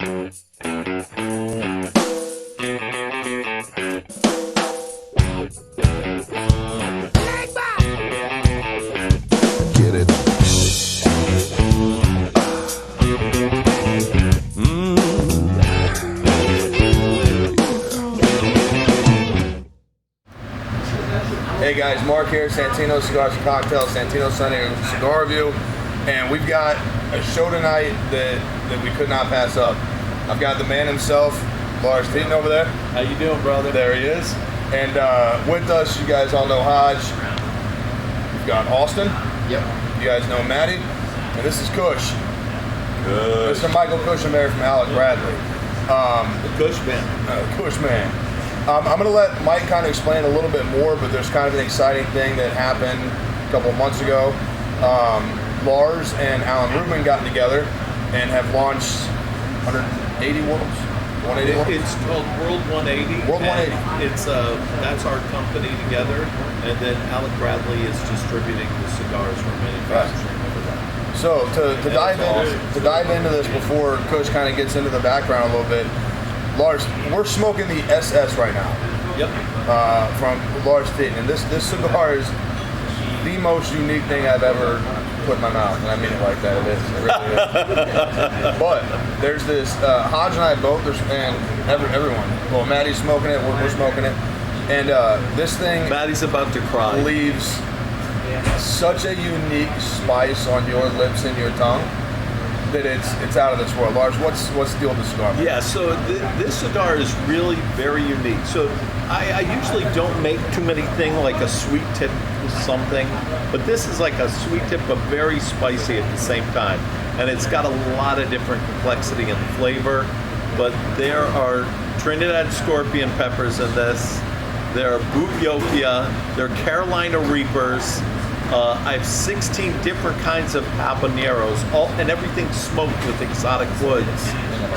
Hey guys, Mark here, Santino, Cigars and Cocktails, Santino Sunday Cigar Review, and we've got a show tonight that we could not pass up. I've got the man himself, Lars Tetens over there. How you doing, brother? There he is. And with us, you guys all know Hodge. We've got Austin. Yep. You guys know Maddie. And this is Kush. Mr. Michael Cushionberry from Alec Bradley. The Kush Man. Kush Man. I'm going to let Mike kind of explain a little bit more, but there's kind of an exciting thing that happened a couple of months ago. Lars and Alan Rubin got together and have launched 180 worlds. 180 worlds? It's called World 180. World 180. It's that's our company together, and then Alec Bradley is distributing the cigars for manufacturing over that. So to dive into this before Kush kind of gets into the background a little bit, Lars, we're smoking the SS right now. Yep. From Lars Tetens, and this cigar is the most unique thing I've ever put in my mouth, and I mean it like that. It is. It really is. But there's this Hodge and I both, and everyone. Well, Maddie's smoking it. We're smoking it, and this thing. Maddie's about to cry. Leaves such a unique spice on your lips and your tongue that it's out of this world. Lars, what's the deal with the cigar? Yeah, so this cigar is really very unique. So I usually don't make too many things like a sweet tip something, but this is like a sweet tip but very spicy at the same time. And it's got a lot of different complexity and flavor, but there are Trinidad Scorpion peppers in this. There are Buteyopia, there are Carolina Reapers. I have 16 different kinds of habaneros, and everything smoked with exotic woods.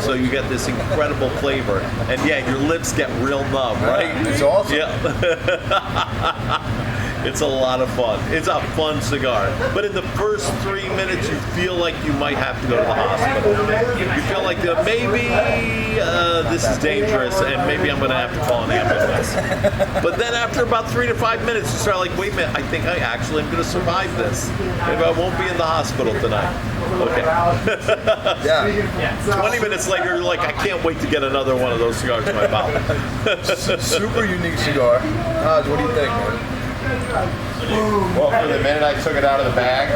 So you get this incredible flavor. And yeah, your lips get real numb, right? It's awesome. Yeah. It's a lot of fun. It's a fun cigar. But in the first 3 minutes, you feel like you might have to go to the hospital. You feel like maybe this is dangerous and maybe I'm going to have to call an ambulance. But then after about 3 to 5 minutes, you start like, wait a minute, I think I actually am going to survive this. Maybe I won't be in the hospital tonight. Okay. Yeah. 20 minutes later, you're like, I can't wait to get another one of those cigars in my mouth. Super unique cigar. Hodge, what do you think, man? Well, for the minute I took it out of the bag,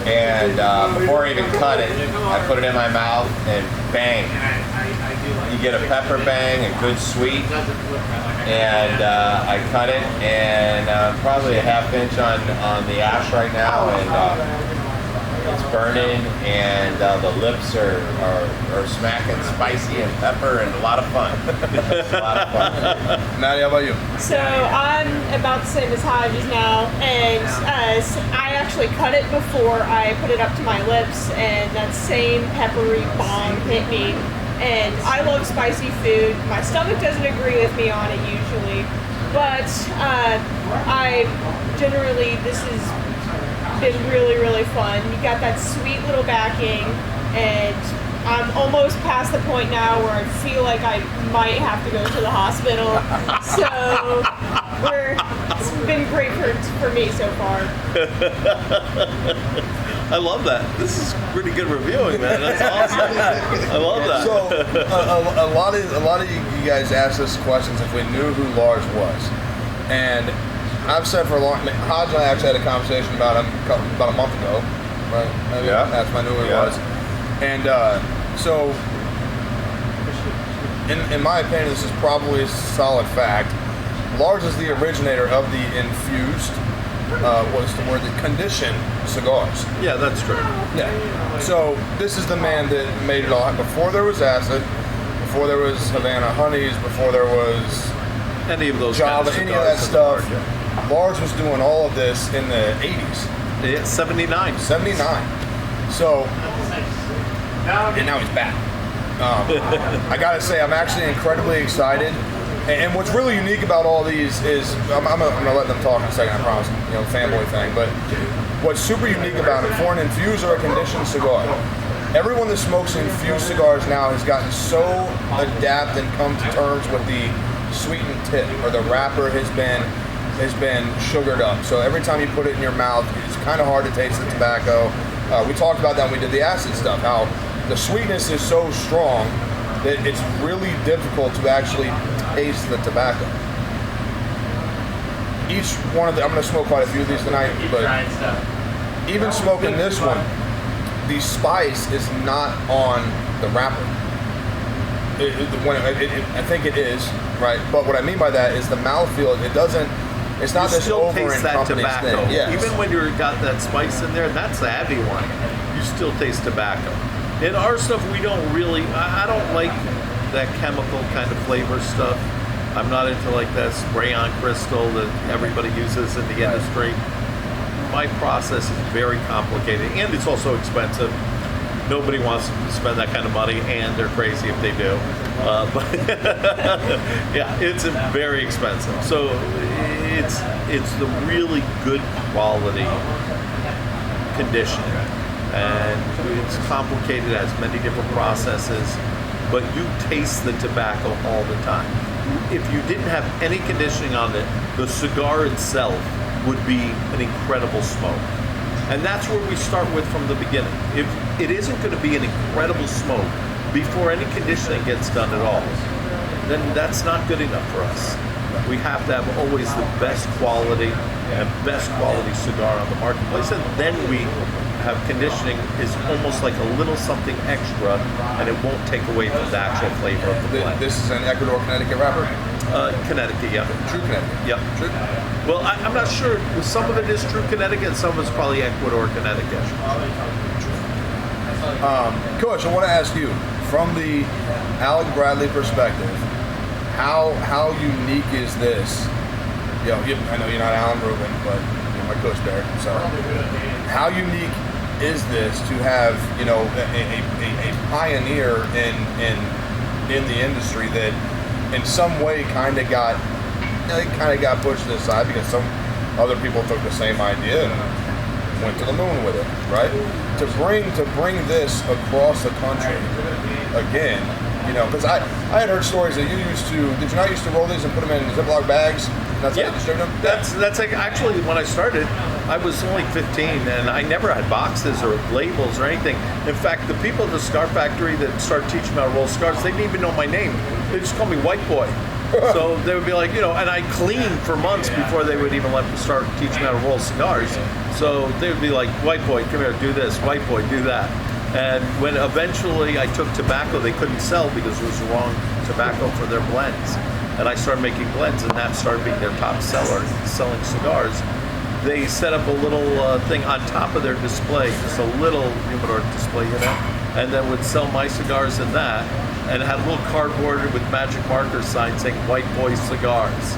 and before I even cut it, I put it in my mouth, and bang. You get a pepper bang, a good sweet, and I cut it, and probably a half inch on the ash right now, and it's burning, and the lips are smacking spicy and pepper, and a lot of fun. A lot of fun. Maddie, how about you? So I'm about the same as Hodges now, and I actually cut it before I put it up to my lips, and that same peppery bomb hit me. And I love spicy food. My stomach doesn't agree with me on it usually, but I generally, this has been really, really fun. You got that sweet little backing, and I'm almost past the point now where I feel like I might have to go to the hospital. So it's been great for me so far. I love that. This is pretty good reviewing, man. That's awesome. I love that. So a lot of you guys asked us questions if we knew who Lars was, and I've said for a long time. Hodge and I actually had a conversation about him about a month ago, right? Maybe that's when I knew who he was. And so, in my opinion, this is probably a solid fact. Lars is the originator of the infused, what's the word, the conditioned cigars. Yeah, that's true. Yeah. So this is the man that made it all. Before there was acid, before there was Havana honeys, before there was any of those Java, kind of any of that stuff. Market. Lars was doing all of this in the 80s. Yeah, 79. 79. So, and now he's back. I gotta say, I'm actually incredibly excited. And what's really unique about all these is, I'm gonna let them talk in a second, I promise, fanboy thing. But what's super unique about it, for an infused or a conditioned cigar, everyone that smokes infused cigars now has gotten so adept and come to terms with the sweetened tip, or the wrapper has been sugared up. So every time you put it in your mouth, it's kind of hard to taste the tobacco. We talked about that when we did the acid stuff, how the sweetness is so strong that it's really difficult to actually taste the tobacco. Each one of the, I'm going to smoke quite a few of these tonight, but even smoking this one, the spice is not on the wrapper. I think it is, right? But what I mean by that is the mouthfeel, it's not this still over taste that encompassing tobacco. thing. Yes. Even when you've got that spice in there, that's the heavy one. You still taste tobacco. In our stuff, we don't really, I don't like that chemical kind of flavor stuff. I'm not into like that spray-on crystal that everybody uses in the industry. My process is very complicated, and it's also expensive. Nobody wants to spend that kind of money, and they're crazy if they do. But yeah, it's very expensive. So it's the really good quality conditioning, and it's complicated. It has many different processes, but you taste the tobacco all the time. If you didn't have any conditioning on it, the cigar itself would be an incredible smoke. And that's where we start with from the beginning. If it isn't going to be an incredible smoke before any conditioning gets done at all, then that's not good enough for us. We have to have always the best quality and best quality cigar on the marketplace, and then we have conditioning is almost like a little something extra, and it won't take away from the actual flavor of the blend. This is an Ecuador, Connecticut wrapper? Connecticut, yeah. True Connecticut. Yep. True. Well, I'm not sure. Some of it is true Connecticut, and some of it's probably Ecuador, Connecticut. Coach, I want to ask you, from the Alec Bradley perspective, how unique is this? I know you're not Alan Rubin, but you're my coach there. So, how unique is this to have a pioneer in the industry that in some way kind of got pushed to the side because some other people took the same idea and went to the moon with it, right? To bring this across the country again, because I had heard stories that did you not used to roll these and put them in Ziploc bags? That's how you distribute them? That's like, actually, when I started, I was only 15 and I never had boxes or labels or anything. In fact, the people at the cigar factory that started teaching me how to roll cigars, they didn't even know my name. They just called me White Boy. So they would be like, and I cleaned for months before they would even let me start teaching me how to roll cigars. So they would be like, White Boy, come here, do this. White Boy, do that. And when eventually I took tobacco they couldn't sell because it was the wrong tobacco for their blends, and I started making blends, and that started being their top seller, selling cigars. They set up a little thing on top of their display, just a little humidor display unit, and then would sell my cigars in that, and had a little cardboard with magic marker signs saying White Boy Cigars.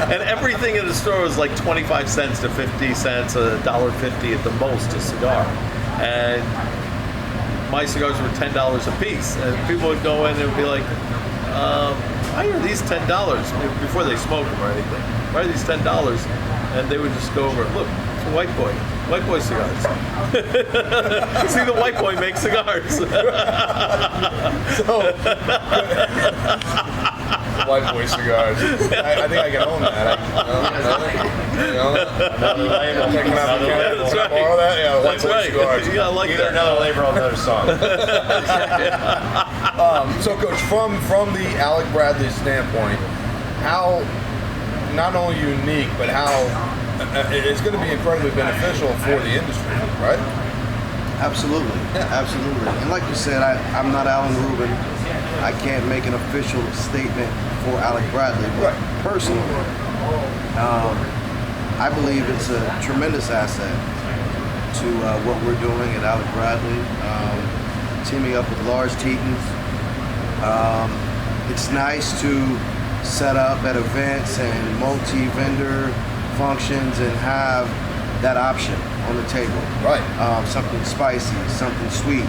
And everything in the store was like 25 cents to 50 cents, $1.50 at the most a cigar. And my cigars were $10 a piece, and people would go in and be like, why are these $10? Before they smoke them or anything. Why are these $10? And they would just go over, look, it's a White Boy cigars. See, the White Boy makes cigars. White Boy Cigars. I think I can own that. Another label. That's right. Borrow that? Yeah, White That's Boy right. Cigars. Yeah, I like Either that. another label or another song. So, Coach, from the Alec Bradley standpoint, how not only unique, but how it's going to be incredibly beneficial for the industry, right? Absolutely, absolutely. And like you said, I'm not Alan Rubin. I can't make an official statement for Alec Bradley, but personally, I believe it's a tremendous asset to what we're doing at Alec Bradley, teaming up with Lars Tetens. It's nice to set up at events and multi-vendor functions and have that option on the table. Right. Something spicy, something sweet,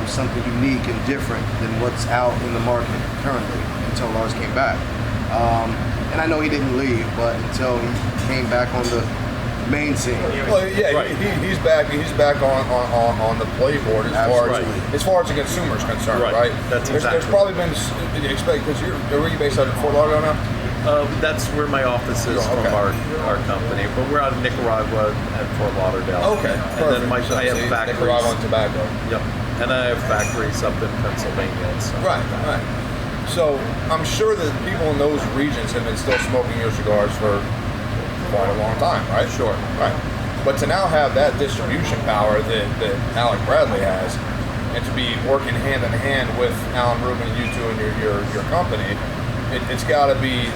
something unique and different than what's out in the market currently until Lars came back. And I know he didn't leave, but until he came back on the main scene. Well, yeah, Right. he's back. He's back on the playboard Absolutely. as far as the consumer's concerned, Right. right? That's There's exactly probably been because where are you based out of Fort Lauderdale now? That's where my office is Okay. from our company, but we're out of Nicaragua and Fort Lauderdale. Okay, and then perfect. I have See, factories. Nicaragua and tobacco. Yep, and I have factories up in Pennsylvania and stuff. Right, right. So I'm sure that people in those regions have been still smoking your cigars for quite a long time, right? Sure. Right. But to now have that distribution power that Alec Bradley has, and to be working hand in hand with Alan Rubin and you two and your company, it's got to be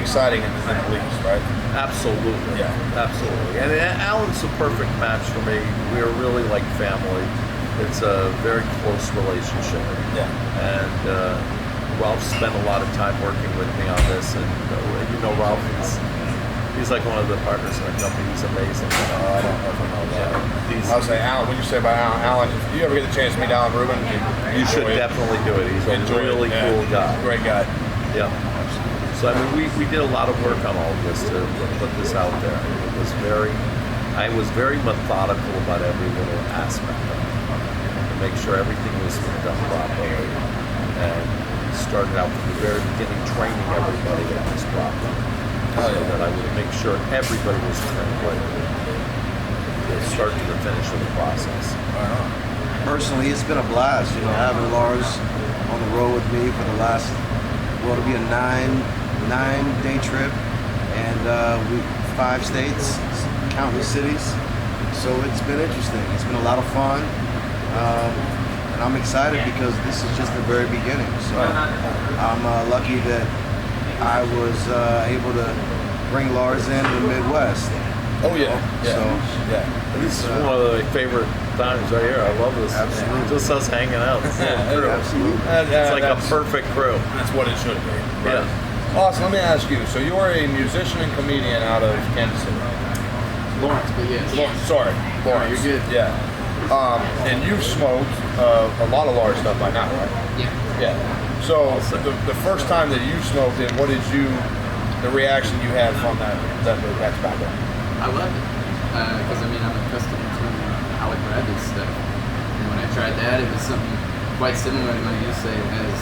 exciting in the least, right? Absolutely. Yeah. Absolutely. And Alan's a perfect match for me. We're really like family. It's a very close relationship. Yeah. And Ralph spent a lot of time working with me on this. And Ralph, he's like one of the partners in our company. He's amazing. I don't know if I know that. He's, I would say Alan. When you say about Alan, if you ever get the chance to meet Alan Rubin, you should definitely do it. He's a really cool guy. Great guy. Yeah. So I mean, we did a lot of work on all of this to put this out there. I was very methodical about every little aspect of it, to make sure everything was done properly. And started out from the very beginning training everybody on this properly, so that I would make sure everybody was trained right from the start to the finish of the process. Personally, it's been a blast, having Lars on the road with me for the last, it'll be a nine-day trip, and 5 states, countless cities. So it's been interesting. It's been a lot of fun, and I'm excited because this is just the very beginning. So I'm lucky that I was able to bring Lars in the Midwest. Oh yeah. Yeah. So yeah. This is one of my favorite times right here. I love this. Absolutely. Just us hanging out. Absolutely. It's like a perfect crew. That's what it should be. Yeah. Awesome. Let me ask you. So you are a musician and comedian out of Kansas City. Lawrence, but yes. Sorry, Lawrence. you're good. Yeah. And you've smoked a lot of Lars stuff by now, right? Yeah. Yeah. So the first time that you smoked it, the reaction you had from that tobacco? I loved it. Because, I'm accustomed to Alec Bradley's stuff. And when I tried that, it was something quite similar to what you say. It has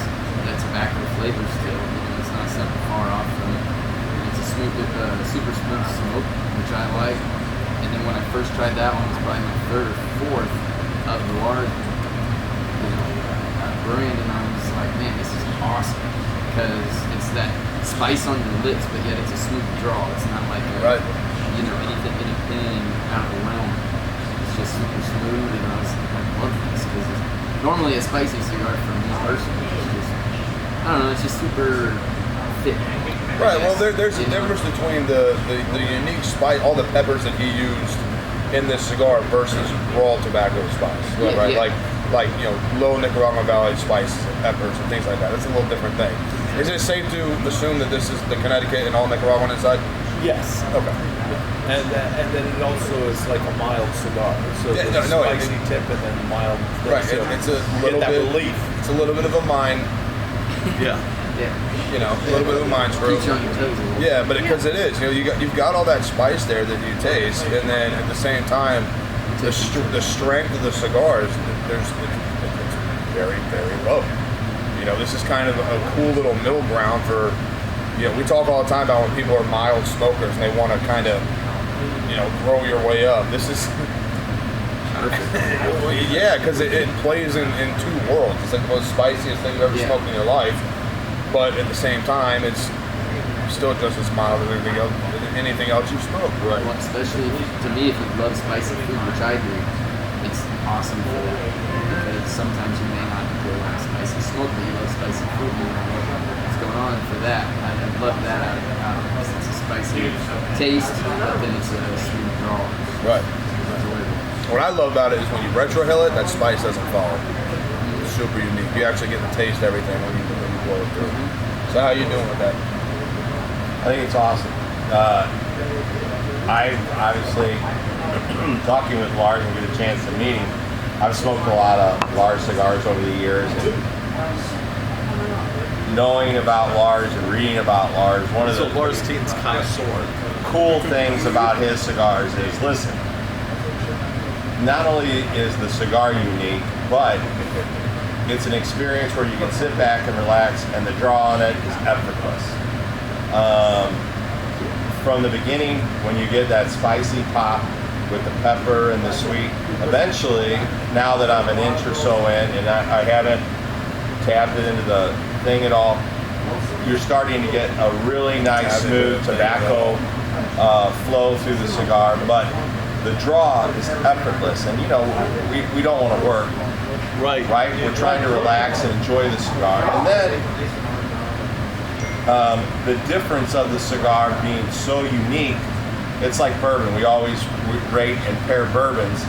that tobacco flavor still. It's not something far off from it. And it's a super smooth smoke, which I like. And then when I first tried that one, it was probably my 3rd or 4th of the Lars brand, and I was like, man, this is awesome. Because it's that spice on your lips, but yet it's a smooth draw. It's not like anything out of the realm. It's just super smooth, and I love this because normally a spicy cigar for me personally is just, I don't know, it's just super thick. Right. Well, there's a difference between the unique spice, all the peppers that he used in this cigar versus raw tobacco spice, Yeah, right? yeah. Like low Nicaragua Valley spice peppers and things like that. That's a little different thing. Is it safe to assume that this is the Connecticut and all Nicaraguan inside? Yes. Okay. And then it also is like a mild cigar. So Yeah, there's no, spicy tip and then mild. Right. So It's a you little get that bit relief. It's a little bit of a mind. Yeah. Yeah. A little bit of a mind screw. Keeps you on your toes a little. Yeah, but because it is, you've got all that spice there that you taste, and then at the same time, the strength of the cigars, it's very, very low. This is kind of a cool little middle ground for, we talk all the time about when people are mild smokers and they want to kind of, grow your way up. This is, yeah, because it plays in 2 worlds. It's like the most spiciest thing you've ever smoked in your life, but at the same time, it's still just as mild as anything else you smoke. Well, especially to me, if you love spicy food, which I do, it's awesome for that. Because sometimes you may not enjoy a lot of spicy smoke, but you love spicy food. You know what's going on for that. I love that out of it. It's a spicy taste, but then it's a sweet draw. Right. It's enjoyable. What I love about it is when you retrohale it, that spice doesn't follow. It's super unique. You actually get to taste everything when you blow it through. So how you doing with that? I think it's awesome. I obviously, talking with Lars and get a chance to meet him, I've smoked a lot of Lars cigars over the years. And knowing about Lars and reading about Lars, So Lars Tetens connoisseur. cool things about his cigars is, listen, not only is the cigar unique, but it's an experience where you can sit back and relax, and the draw on it is effortless. From the beginning, when you get that spicy pop with the pepper and the sweet, eventually, now that I'm an inch or so in, and I haven't tapped it into the thing at all, you're starting to get a really nice, smooth tobacco flow through the cigar, but the draw is effortless, and we don't want to work. Right. We're trying to relax and enjoy the cigar. And then the difference of the cigar being so unique, it's like bourbon. We always rate and pair bourbons,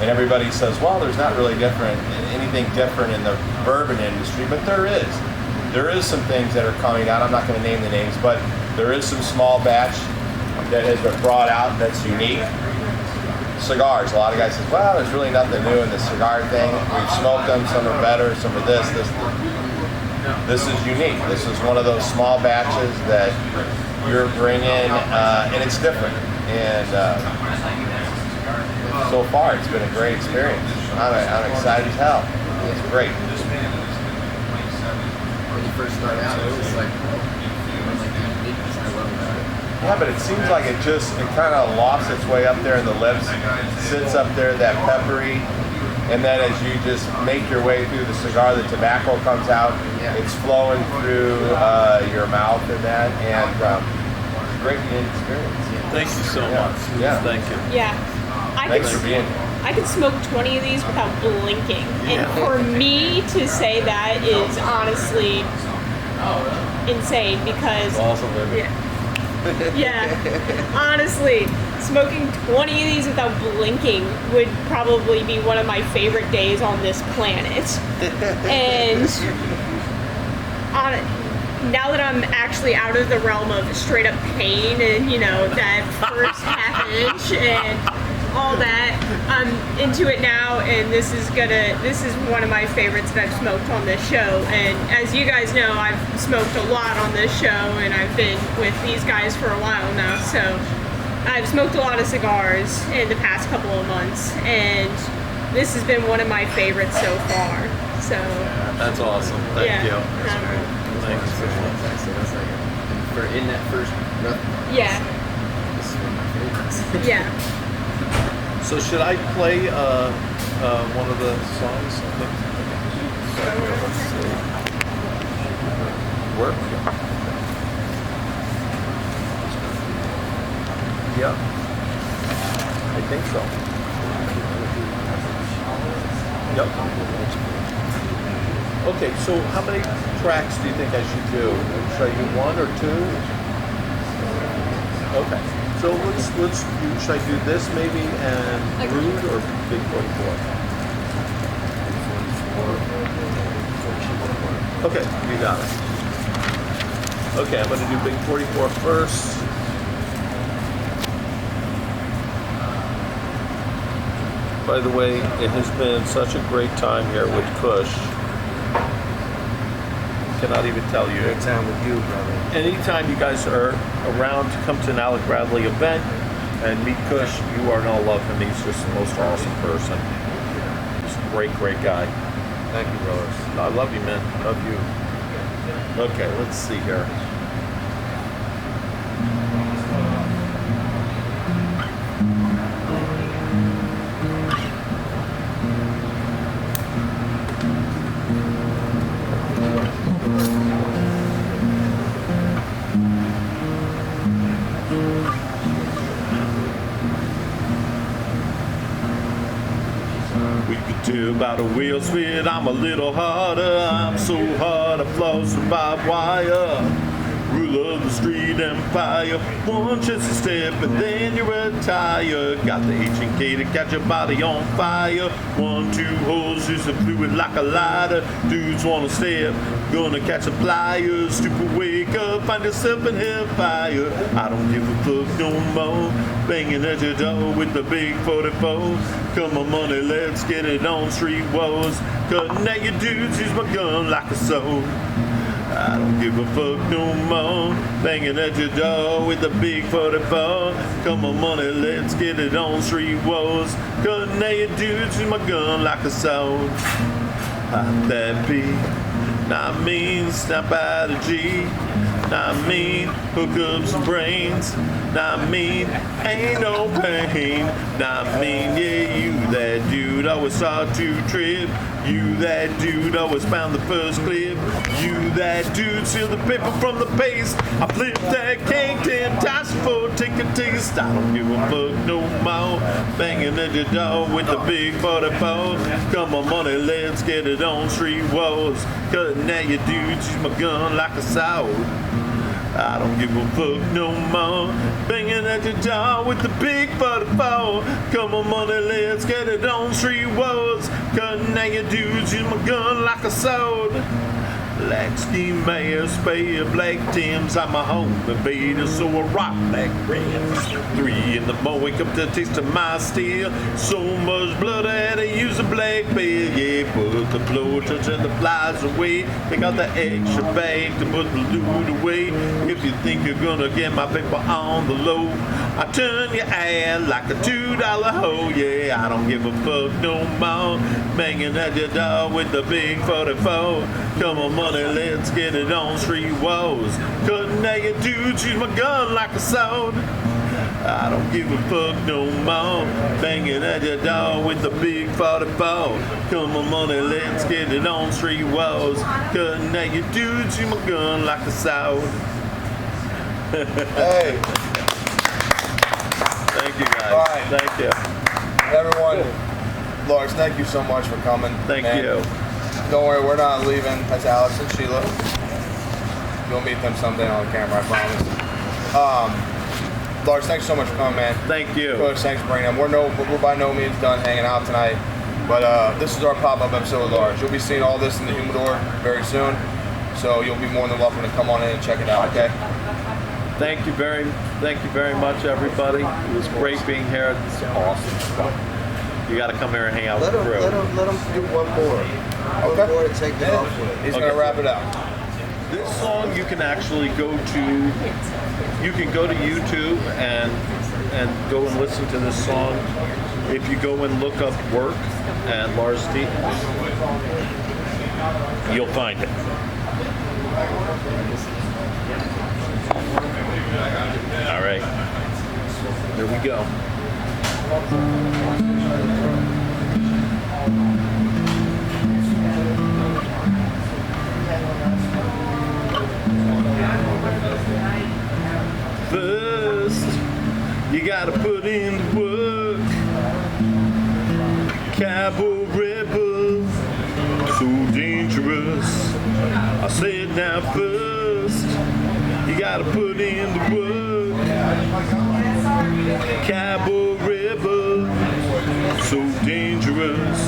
and everybody says, well, there's not really anything different in the bourbon industry, but there is. There is some things that are coming out. I'm not going to name the names, but there is some small batch that has been brought out that's unique. Cigars. A lot of guys say, well, there's really nothing new in the cigar thing. We've smoked them. Some are better. Some are this. This is unique. This is one of those small batches that you're bringing, and it's different. And so far, it's been a great experience. I'm excited as hell. It's great. When you first start out, it was like the uniqueness I love about it. Yeah, but it seems like it kind of lost its way up there in the lips, sits up there, that peppery, and then as you just make your way through the cigar, the tobacco comes out, it's flowing through your mouth and that, and great experience. Thank you so much. Yeah. Thank you. Yeah. Thanks for being here. I could smoke 20 of these without blinking. And for me to say that is honestly insane because... Awesome, baby. Yeah, honestly, smoking 20 of these without blinking would probably be one of my favorite days on this planet. And now that I'm actually out of the realm of straight up pain and, that first half inch and all that, I'm into it now, and this is one of my favorites that I've smoked on this show. And as you guys know, I've smoked a lot on this show, and I've been with these guys for a while now, so I've smoked a lot of cigars in the past couple of months, and this has been one of my favorites so far. So that's awesome. Thank you. Thanks so much. So that's like for in that first rough. Yeah. This is one of my favorites. Yeah. So should I play one of the songs? Work? Yeah. I think so. Yep. Okay, so how many tracks do you think I should do? Should I do one or two? Okay. So should I do this maybe and Rude or Big 44? Okay, you got it. Okay, I'm going to do Big 44 first. By the way, it has been such a great time here with Kush. Cannot even tell you. Great time with you, brother. Anytime you guys are around to come to an Alec Bradley event and meet Kush, you are gonna love him. He's just the most awesome person. He's a great guy. Thank you, brothers. I love you, man. Love you. Okay, let's see here. About a wheel spit, I'm a little harder. I'm so hard, I floss with barbed wire. Rule of the street empire. One chance to step and then you retire. Got the H&K to catch your body on fire. 1, 2 holes, use the fluid like a lighter. Dudes wanna step, gonna catch the pliers. Stupid wake up, find yourself in hellfire. I don't give a fuck no more. Banging at your door with the big 44. Come on money, let's get it on street wars. Cutting at your dudes, use my gun like a sword. I don't give a fuck no more. Banging at your door with a big 44. Come on, money, let's get it on street walls. Cutting at your dudes with my gun like a sword. Pop that beat. Not mean, snap out a G. Not mean, hook up some brains. Not mean, ain't no pain. Not mean, yeah, you that dude always saw to trip. You that dude always found the first clip. You that dude seal the paper from the paste. I flip that cake 10 times before take a taste. I don't give a fuck no more. Banging at your door with the big 44. Come on, money, let's get it on street walls. Cutting at your dudes, use my gun like a sword. I don't give a fuck no more. Banging at your jaw with the big 44. Come on, money, let's get it on street walls. Cutting at your dudes, use my gun like a sword. Black ski mayor, spare black Tims. I'm a home invader, so I rock black rims. 3 in the morning, wake up to the taste of my steel. So much blood I had to use a black bell. Yeah, put the blowtorch and the flies away. Take out the extra bag to put the loot away. If you think you're gonna get my paper on the low, I turn your ass like a $2 hoe. Yeah, I don't give a fuck no more. Banging at your door with the big 44. Come on, money, let's get it on street walls. Cutting at your dudes, use my gun like a sword. I don't give a fuck no more. Banging at your door with the big 44. Come on, money, let's get it on street walls. Cutting at your dudes, use my gun like a sword. Hey. Thank you, guys. All right. Thank you. Everyone, Lars, thank you so much for coming. Thank And you. Don't worry, we're not leaving. That's Alex and Sheila. You'll meet them someday on camera, I promise. Lars, thanks so much for coming, man. Thank you. Coach, thanks for bringing them. We're by no means done hanging out tonight, but this is our pop-up episode with Lars. You'll be seeing all this in the humidor very soon, so you'll be more than welcome to come on in and check it out, okay? Thank you very much, everybody. It was great being here. This is awesome. You got to come here and hang out with the crew. Let him do one more. One more to take it off with. He's gonna wrap it up. This song you can actually go to. You can go to YouTube and go and listen to this song. If you go and look up "Work" and Lars Tetens, you'll find it. All right, there we go. First, you gotta put in the work. Cowboy rebel, so dangerous. I said now first, you gotta put in the work. Cowboy rebel, so dangerous.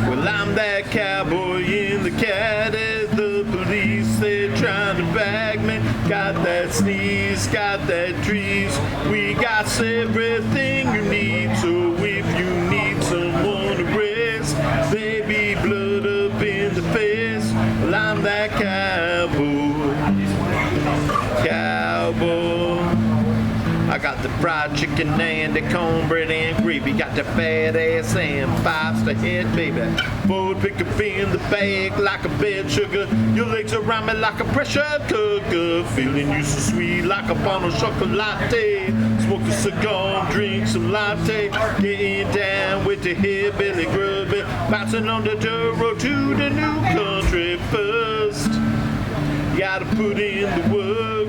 Well, I'm that cowboy in the caddy. The police, they're trying to bag me. Got that sneeze, got that trees. We got everything you need. So if you need someone to rest, baby, blood up in the face. Well, I'm that cowboy. Cowboy. I got the fried chicken and the cornbread and gravy. Got the fat ass and 5-star head, baby. Forward pick up in the bag like a bed sugar. Your legs around me like a pressure cooker. Feeling you so sweet like a bottle of chocolate. Smoke a cigar and drink some latte. Getting down with the hillbilly grubbing. Bouncing on the dirt road to the new country first. You gotta put in the work.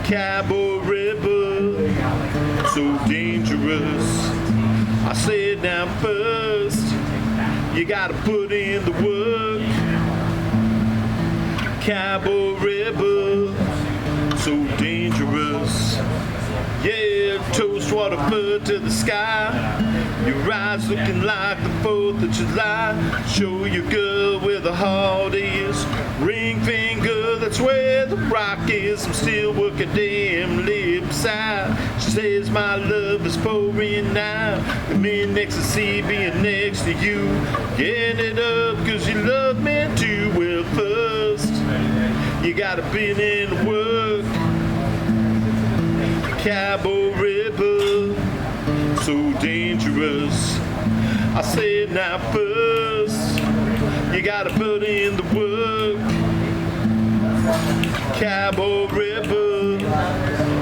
Cowboy rebel, so dangerous. I said now first, you gotta put in the work. Cowboy rebel, so dangerous. Yeah, toast water foot to the sky. Your eyes looking like the 4th of July. Show your girl where the heart is. Ring finger, that's where the rock is. I'm still working damn lips out. She says my love is pouring now. I'm in ecstasy being next to you. Getting it up cause you love me too. Well, You gotta put in the work. Cowboy rebel, so dangerous. I said now first, you gotta put in the work. Cowboy rebel,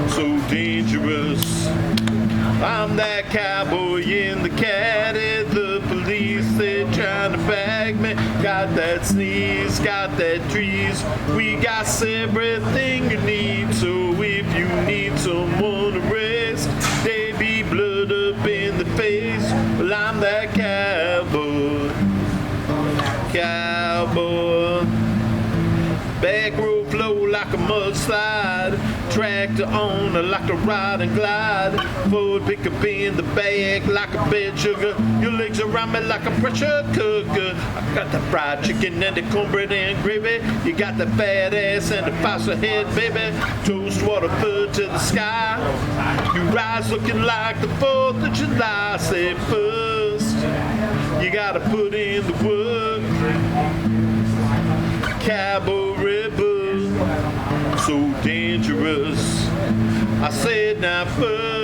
so dangerous. I'm that cowboy in the caddy. The police, they're trying to bag me. Got that sneeze, got that trees. We got everything you need. So if you need someone to rest, they be blood up in the face. Well, I'm that cowboy. Cowboy. Back row flow like a mudslide. Tractor owner like a ride and glide. Ford pickup in the back like a bed sugar. Your legs around me like a pressure cooker. I got the fried chicken and the cornbread and gravy. You got the fat ass and the fossil head, baby. Toast water food to the sky. You rise looking like the 4th of July. Say first, you gotta put in the work. Cowboy rebel, so dangerous. I said now first.